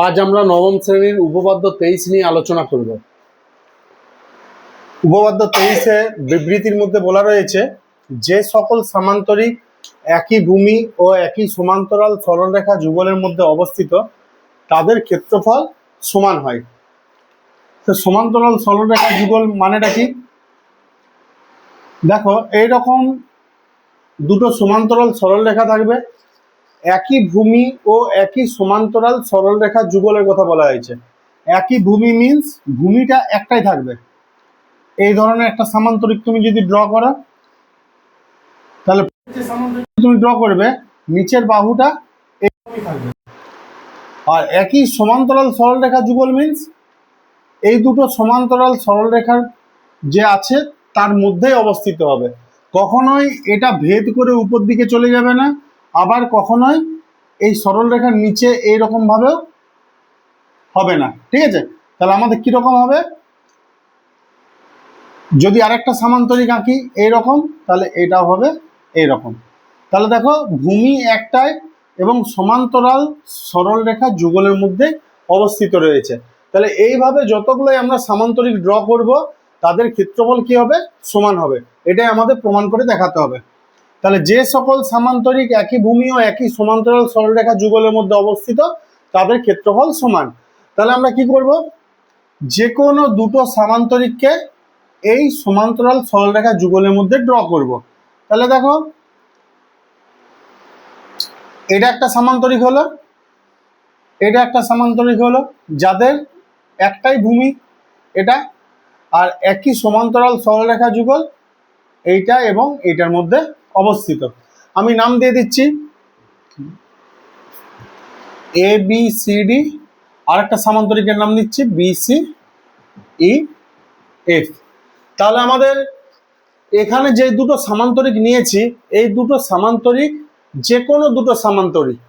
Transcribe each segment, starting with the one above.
আজ আমরা নবম শ্রেণীর উপপাদ্য 23 নিয়ে আলোচনা করব। উপপাদ্য 23-এ বিবৃতির মধ্যে বলা রয়েছে যে সকল সামান্তরিক একই ভূমি ও একই সমান্তরাল সরলরেখা যুগলের মধ্যে অবস্থিত তাদের ক্ষেত্রফল সমান হয়। তো সমান্তরাল সরলরেখা যুগল মানেটা কি? দেখো, এইরকম দুটো সমান্তরাল সরলরেখা থাকবে, একই ভূমি ও একই সমান্তরাল সরলরেখা যুগলের কথা বলা হয়েছে। একই ভূমি মিন্স ভূমিটা একটাই থাকবে। এই ধরনের একটা সামান্তরিক তুমি যদি ড্র করো, তাহলে তুমি ড্র করবে নিচের বাহুটা এরকমই থাকবে। আর একই সমান্তরাল সরলরেখা যুগল মিন্স এই দুটো সমান্তরাল সরলরেখার যে আছে তার মধ্যেই অবস্থিত হবে। কখনোই এটা ভেদ করে উপর দিকে চলে যাবে না, আবার কখনোই এই সরলরেখার নিচে এইরকম ভাবেও হবে না। ঠিক আছে, তাহলে আমাদের কিরকম হবে? যদি আরেকটা সামান্তরিক আঁকি এইরকম, তাহলে এটাও হবে এইরকম। তাহলে দেখো, ভূমি একটাই এবং সমান্তরাল সরলরেখা যুগলের মধ্যে অবস্থিত রয়েছে। তাহলে এইভাবে যতগুলোই আমরা সামান্তরিক ড্র করব তাদের ক্ষেত্রফল কি হবে? সমান হবে। এটাই আমাদের প্রমাণ করে দেখাতে হবে। তাহলে যে সকল সামান্তরিক একই ভূমি ও একই সমান্তরাল সরলরেখা যুগলের মধ্যে অবস্থিত তাদের ক্ষেত্রফল সমান। তাহলে আমরা কি করব? যে কোনো দুটো সামান্তরিককে এই সমান্তরাল সরলরেখা যুগলের মধ্যে ড্র করব। তাহলে দেখো, এটা একটা সামান্তরিক হলো, এটা একটা সামান্তরিক হলো, যাদের একটাই ভূমি এটা, আর একই সমান্তরাল সরলরেখা যুগল এইটা এবং এইটার মধ্যে অবস্থিত। আমি নাম দিয়ে দিচ্ছি এ বি সি ডি, আর একটা সামান্তরিকের নাম দিচ্ছি বি সি ই এফ। তাহলে আমাদের এখানে যে দুটো সামান্তরিক নিয়েছি, এই দুটো সামান্তরিক যে কোনো দুটো সামান্তরিক,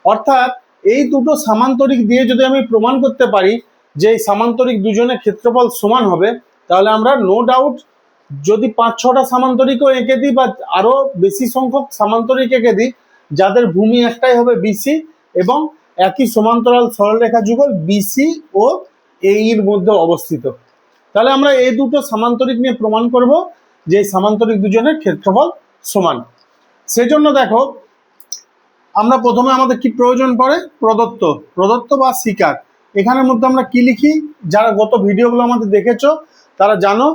অর্থাৎ এই দুটো সামান্তরিক দিয়ে যদি আমি প্রমাণ করতে পারি যে এই সামান্তরিক দুজনের ক্ষেত্রফল সমান হবে, তাহলে আমরা নো ডাউট যদি 5-6টা সামান্তরিকও এঁকে দিই বা আরো বেশি সংখ্যক সামান্তরিক এঁকে দিই যাদের ভূমি একটাই হবে বিসি এবং একই সমান্তরাল সরলরেখা যুগল বিসি ও এর মধ্যে অবস্থিত, তাহলে আমরা এই দুটো সামান্তরিক নিয়ে প্রমাণ করব যে সামান্তরিক দুজনের ক্ষেত্রফল সমান। সেজন্য দেখো, আমরা প্রথমে আমাদের কি প্রয়োজন পড়ে? প্রদত্ত বা স্বীকার। এখানের মধ্যে আমরা কি লিখি? যারা গত ভিডিওগুলো আমাদের দেখেছো তারা জানো,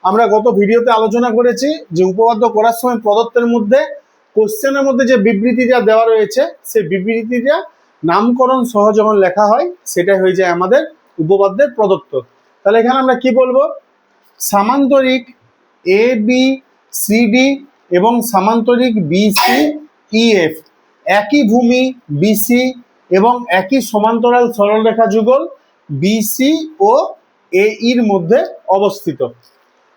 আমরা গত ভিডিওতে আলোচনা করেছি যে উপপাদ্য করার সময় প্রদত্তের মধ্যে কোশ্চেনের মধ্যে যে বিবৃতিটা দেওয়া রয়েছে সেই বিবৃতিটা নামকরণ সহ যখন লেখা হয় সেটাই হয়ে যায় আমাদের উপপাদ্যের প্রদত্ত। তাহলে এখানে আমরা কি বলবো? সামান্তরিক এ বি সি ডি এবং সামান্তরিক বি সি ই এফ একই ভূমি বিসি এবং একই সমান্তরাল সরলরেখা যুগল বিসি ও এ এর মধ্যে অবস্থিত।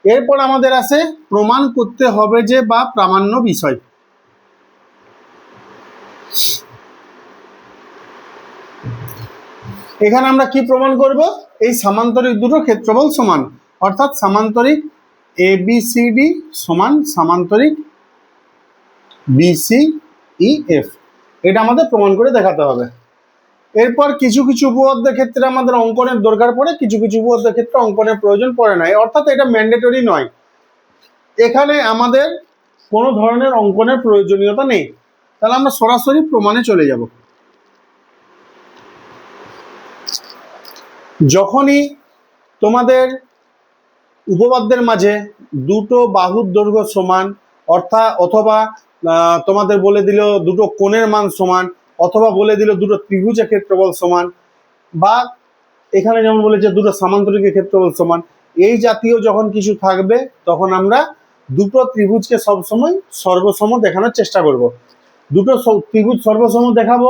এরপর আমাদের আছে প্রমাণ করতে হবে যে বা প্রামাণ্য বিষয়। এখানে আমরা কি প্রমাণ করব? এই সামান্তরিক দুটো ক্ষেত্রফল সমান, অর্থাৎ সামান্তরিক এ বি সি ডি সমান সামান্তরিক বিসি ই এফ, এটা আমাদের প্রমাণ করে দেখাতে হবে। এরপর কিছু কিছু উপপাদ্যের ক্ষেত্রে আমাদের অঙ্কনের দরকার পড়ে, কিছু কিছু উপপাদ্যের ক্ষেত্রে অঙ্কনের প্রয়োজন পড়ে না, অর্থাৎ এটা ম্যান্ডেটরি নয়। এখানে আমাদের কোনো ধরনের অঙ্কনের প্রয়োজনীয়তা নেই। তাহলে আমরা সরাসরি প্রমাণে চলে যাব। যখনই তোমাদের উপপাদ্যের মাঝে দুটো বাহুর দৈর্ঘ্য সমান, অথবা তোমাদের বলে দিল দুটো কোণের মান সমান, অথবা বলে দিল দুটো ত্রিভুজের ক্ষেত্রফল সমান, বা এখানে যেমন বলেছে দুটো সামান্তরিকের ক্ষেত্রফল সমান, এই জাতীয় যখন কিছু থাকবে তখন আমরা দুটো ত্রিভুজকে সবসময় সর্বসম দেখানোর চেষ্টা করব। দুটো ত্রিভুজ সর্বসম দেখাবো।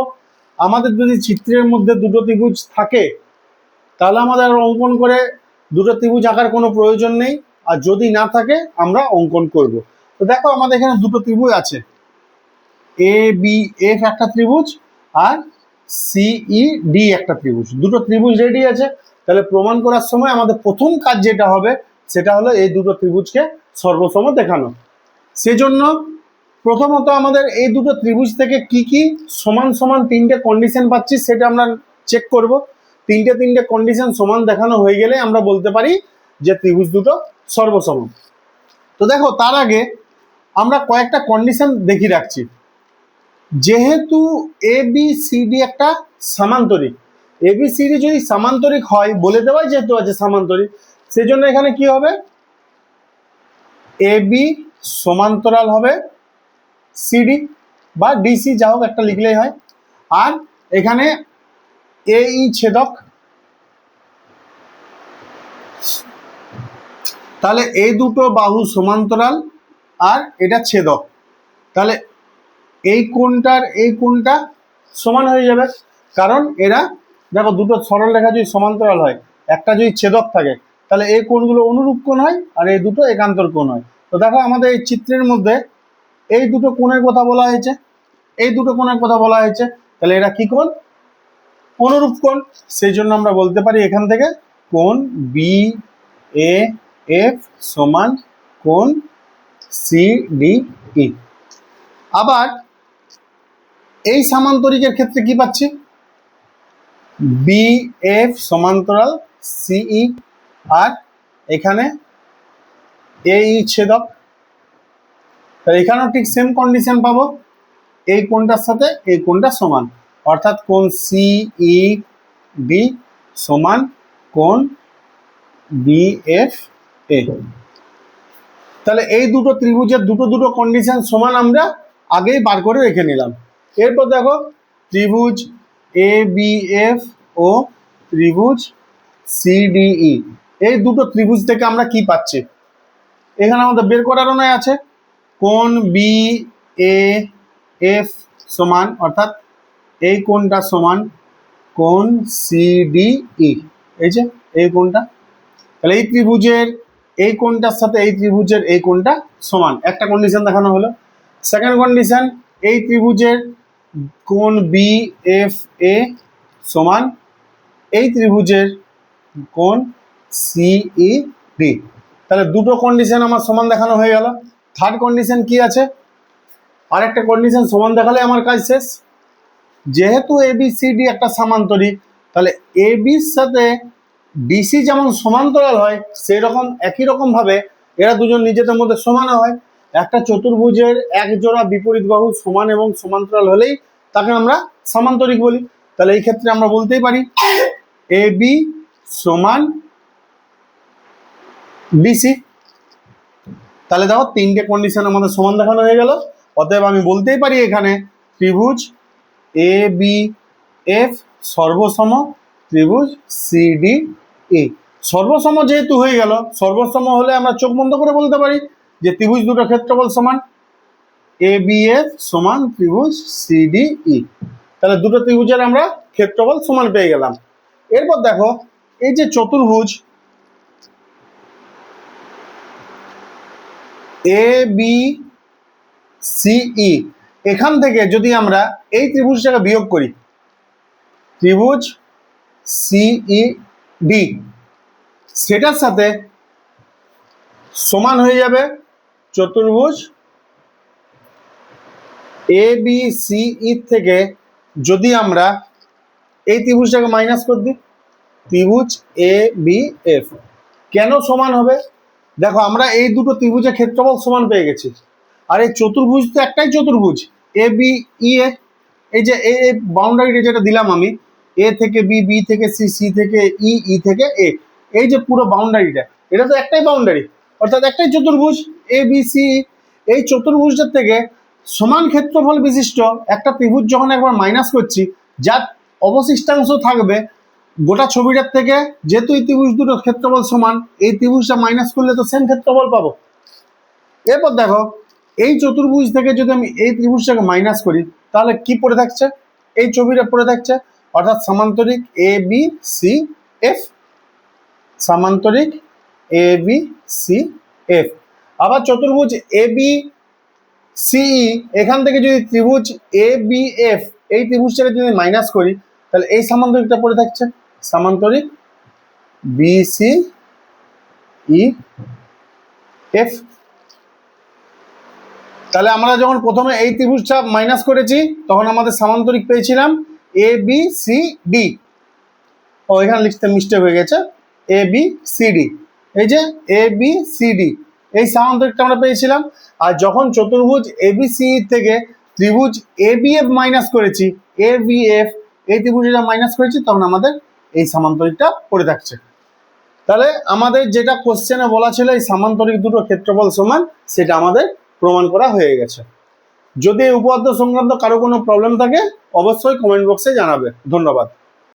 আমাদের যদি চিত্রের মধ্যে দুটো ত্রিভুজ থাকে তাহলে আমাদের অঙ্কন করে দুটো ত্রিভুজ আঁকার কোনো প্রয়োজন নেই, আর যদি না থাকে আমরা অঙ্কন করব। তো দেখো, আমাদের এখানে দুটো ত্রিভুজ আছে, এ বি এফ একটা ত্রিভুজ আর সিই ডি একটা ত্রিভুজ, দুটো ত্রিভুজ রেডি আছে। তাহলে প্রমাণ করার সময় আমাদের প্রথম কাজ যেটা হবে সেটা হলো এই দুটো ত্রিভুজকে সর্বসম দেখানো। সেজন্য প্রথমত আমাদের এই দুটো ত্রিভুজ থেকে কি কি সমান সমান তিনটে কন্ডিশন পাচ্ছি সেটা আমরা চেক করব। তিনটে কন্ডিশন সমান দেখানো হয়ে গেলে আমরা বলতে পারি যে ত্রিভুজ দুটো সর্বসম। তো দেখো তার আগে আমরা কয়েকটা কন্ডিশন দেখিয়ে রাখছি। যেহেতু এ বি সি ডি একটা সামান্তরিক, এ বি সি ডি যদি সামান্তরিক হয়, বলে দেওয়াই যেহেতু আছে সামান্তরিক, সেজন্য এখানে কি হবে, এ বি সমান্তরাল হবে সিডি বা ডিসি, যা হোক একটা লিখলেই হয়। আর এখানে এ ই ছেদক, তাহলে এই দুটো বাহু সমান্তরাল আর এটা ছেদক, তাহলে এই কোণটার এই কোণটা সমান হয়ে যাবে। কারণ এরা দেখো দুটো সরল রেখা যদি সমান্তরাল হয়, একটা যদি ছেদক থাকে, তাহলে এই কোণগুলো অনুরূপ কোণ হয় আর এই দুটো একান্তর কোণ হয়। তো দেখো আমাদের এই চিত্রের মধ্যে এই দুটো কোণের কথা বলা হয়েছে, এই দুটো কোণের কথা বলা হয়েছে, তাহলে এরা কি কোণ, অনুরূপ কোণ। সেই জন্য আমরা বলতে পারি এখান থেকে কোণ বি এ এফ সমান কোণ সি ডি ই। আবার এই সামান্তরিকের ক্ষেত্রে কি পাচ্ছি, বি এফ সমান্তরাল সিই, আর এখানে এই ছেদক, তাহলে এখানেও ঠিক সেম কন্ডিশন পাবো, এই কোণটার সাথে এই কোণটা সমান, অর্থাৎ কোণ সিই ডি সমান কোণ বি এফ এ। তাহলে এই দুটো ত্রিভুজের দুটো কন্ডিশন সমান আমরা আগেই বার করে রেখে নিলাম। এরপর দেখো ত্রিভুজ এ বি এফ ও ত্রিভুজ সিডিই, এই দুটো ত্রিভুজ থেকে আমরা কি পাচ্ছি, এখানে আমাদের বের করারও নয় আছে কোণ বি এ এফ সমান, অর্থাৎ এই কোণটা সমান কোণ সিডিই, এই যে এই কোণটা, তাহলে এই ত্রিভুজের এই কোণটার সাথে এই ত্রিভুজের এই কোণটা সমান, একটা কন্ডিশন দেখানো হলো। সেকেন্ড কন্ডিশন, এই ত্রিভুজের কোণ বি এফ এ সমান এই ত্রিভুজের কোণ সিই ডি, তাহলে দুটো কন্ডিশন আমার সমান দেখানো হয়ে গেল। থার্ড কন্ডিশন কি আছে, আরেকটা কন্ডিশন সমান দেখালে আমার কাজ শেষ। যেহেতু এ বি সি ডি একটা সামান্তরিক, তাহলে এ বির সাথে ডিসি যেমন সমান্তরাল হয়, সেই রকম একই রকম ভাবে এরা দুজন নিজেদের মধ্যে সমান হয়। একটা চতুর্ভুজের এক জোড়া বিপরীত বাহু সমান এবং সমান্তরাল হলেই তাকে আমরা সামান্তরিক বলি। তাহলে এই ক্ষেত্রে আমরা বলতেই পারি এ বি সমান ডিসি। তাহলে দেখো তিনটে কন্ডিশন আমাদের সমান দেখানো হয়ে গেল। অতএব আমি বলতেই পারি এখানে ত্রিভুজ এ বি এফ সর্বসম ত্রিভুজ সিডি ই। সর্বসম যেহেতু হয়ে গেল, সর্বসম হলে আমরা চোখ বন্ধ করে বলতে পারি যে ত্রিভুজ দুটো ক্ষেত্রফল সমান, এ বি এফ সমান ত্রিভুজ সিডি ই। তাহলে দুটো ত্রিভুজের আমরা ক্ষেত্রফল সমান পেয়ে গেলাম। এরপর দেখো এই যে চতুর্ভুজ এ বি সিই, এখান থেকে যদি আমরা এই ত্রিভুজটাকে বিয়োগ করি, ত্রিভুজ সিই ডি, সেটার সাথে সমান হয়ে যাবে চতুর্ভুজ এ বি সিই থেকে যদি আমরা এই ত্রিভুজটাকে মাইনাস করে দিই, ত্রিভুজ এ বি এফ। কেন সমান হবে, দেখো আমরা এই দুটো ত্রিভুজের ক্ষেত্রফল সমান পেয়ে গেছি, আর এই চতুর্ভুজ তো একটাই চতুর্ভুজ এ বি ই এ। এই যে এই বাউন্ডারিটা যেটা দিলাম আমি, এ থেকে বি, বি থেকে সি, সি থেকে ই, ই থেকে এ, এই যে পুরো বাউন্ডারিটা, এটা তো একটাই বাউন্ডারি, অর্থাৎ একটাই চতুর্ভুজ এ বি সি। এই চতুর্ভুজটার থেকে সমান ক্ষেত্রফল বিশিষ্ট একটা ত্রিভুজ যখন একবার মাইনাস করছি, যার অবশিষ্টাংশ থাকবে গোটা ছবিটার থেকে, যেহেতু এই ত্রিভুজ দুটো ক্ষেত্রফল সমান, এই ত্রিভুজটা মাইনাস করলে তো সেম ক্ষেত্রফল পাবো। এরপর দেখো এই চতুর্ভুজ থেকে যদি আমি এই ত্রিভুজটাকে মাইনাস করি, তাহলে কি পড়ে থাকছে, এই ছবিটা পড়ে থাকছে, অর্থাৎ সামান্তরিক A B C F, সামান্তরিক A B C F. আবার চতুর্ভুজ এ বি সিই, এখান থেকে যদি ত্রিভুজ এ বি এফ, এই ত্রিভুজটাকে যদি মাইনাস করি, তাহলে এই সামান্তরিকটা পড়ে থাকছে, সামান্তরিক বি সি ই এফ। তাহলে আমরা যখন প্রথমে এই ত্রিভুজটা মাইনাস করেছি, তখন আমাদের সামান্তরিক পেয়েছিলাম এ বি সি ডি। ও এখানে লিখতে মিস্টেক হয়ে গেছে, এ বি সি ডি, এই যে এ বি সি ডি এই সামান্তরিকটা আমরা পেয়েছিলাম। আর যখন চতুর্ভুজ এ বি সি থেকে ত্রিভুজ এ বি এফ মাইনাস করেছি, এ বি এফ এই ত্রিভুজটা মাইনাস করেছি, তখন আমাদের এই সামান্তরিকটা পড়ে থাকছে। তাহলে আমাদের যেটা কোশ্চেনে বলা ছিল এই সামান্তরিক দুটো ক্ষেত্রফল সমান, সেটা আমাদের প্রমাণ করা হয়ে গেছে। যদি এই উপপাদ্য সংক্রান্ত কারো কোনো প্রবলেম থাকে অবশ্যই কমেন্ট বক্সে জানাবে। ধন্যবাদ।